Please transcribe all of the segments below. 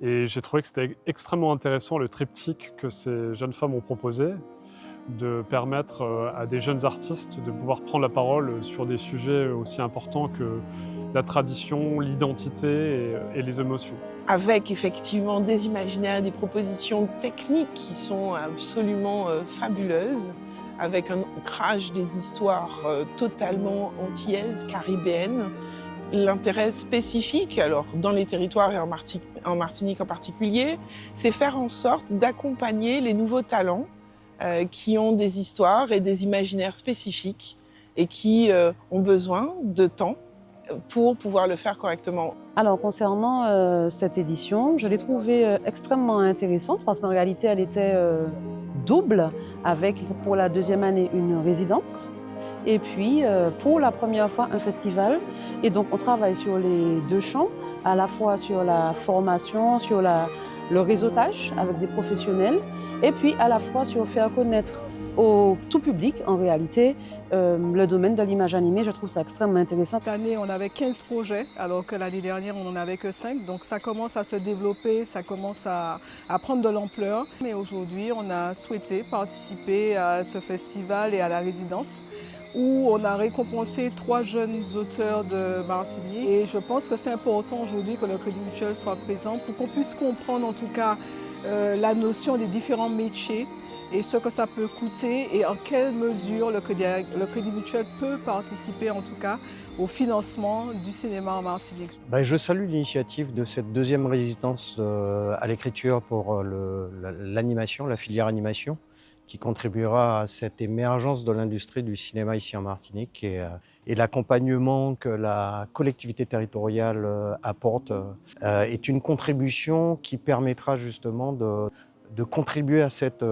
Et j'ai trouvé que c'était extrêmement intéressant le triptyque que ces jeunes femmes ont proposé, de permettre à des jeunes artistes de pouvoir prendre la parole sur des sujets aussi importants que la tradition, l'identité et les émotions. Avec effectivement des imaginaires, des propositions techniques qui sont absolument fabuleuses, avec un ancrage des histoires totalement antillaises, caribéennes. L'intérêt spécifique, alors dans les territoires et en Martinique en particulier, c'est faire en sorte d'accompagner les nouveaux talents qui ont des histoires et des imaginaires spécifiques et qui ont besoin de temps pour pouvoir le faire correctement. Alors concernant cette édition, je l'ai trouvée extrêmement intéressante parce qu'en réalité elle était double avec pour la deuxième année une résidence et puis pour la première fois un festival. Et donc on travaille sur les deux champs, à la fois sur la formation, sur le réseautage avec des professionnels et puis à la fois sur faire connaître au tout public, en réalité, le domaine de l'image animée. Je trouve ça extrêmement intéressant. Cette année, on avait 15 projets, alors que l'année dernière, on n'en avait que 5. Donc ça commence à se développer, ça commence à prendre de l'ampleur. Mais aujourd'hui, on a souhaité participer à ce festival et à la résidence, où on a récompensé 3 jeunes auteurs de Martinique. Et je pense que c'est important aujourd'hui que le Crédit Mutuel soit présent pour qu'on puisse comprendre en tout cas la notion des différents métiers et ce que ça peut coûter et en quelle mesure le Crédit Mutuel peut participer en tout cas au financement du cinéma en Martinique. Je salue l'initiative de cette deuxième résidence à l'écriture pour l'animation, la filière animation, qui contribuera à cette émergence de l'industrie du cinéma ici en Martinique et l'accompagnement que la collectivité territoriale apporte est une contribution qui permettra justement de contribuer à cette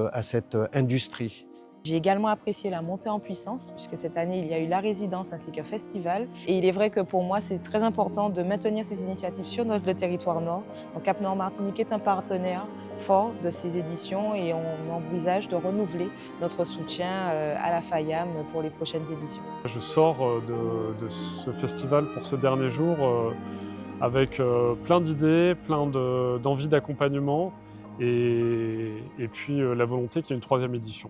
industrie. J'ai également apprécié la montée en puissance, puisque cette année, il y a eu la résidence ainsi qu'un festival. Et il est vrai que pour moi, c'est très important de maintenir ces initiatives sur le territoire nord. Donc Cap Nord Martinique est un partenaire fort de ces éditions et on envisage de renouveler notre soutien à la FAIAM pour les prochaines éditions. Je sors de ce festival pour ce dernier jour avec plein d'idées, plein d'envies d'accompagnement et puis la volonté qu'il y ait une troisième édition.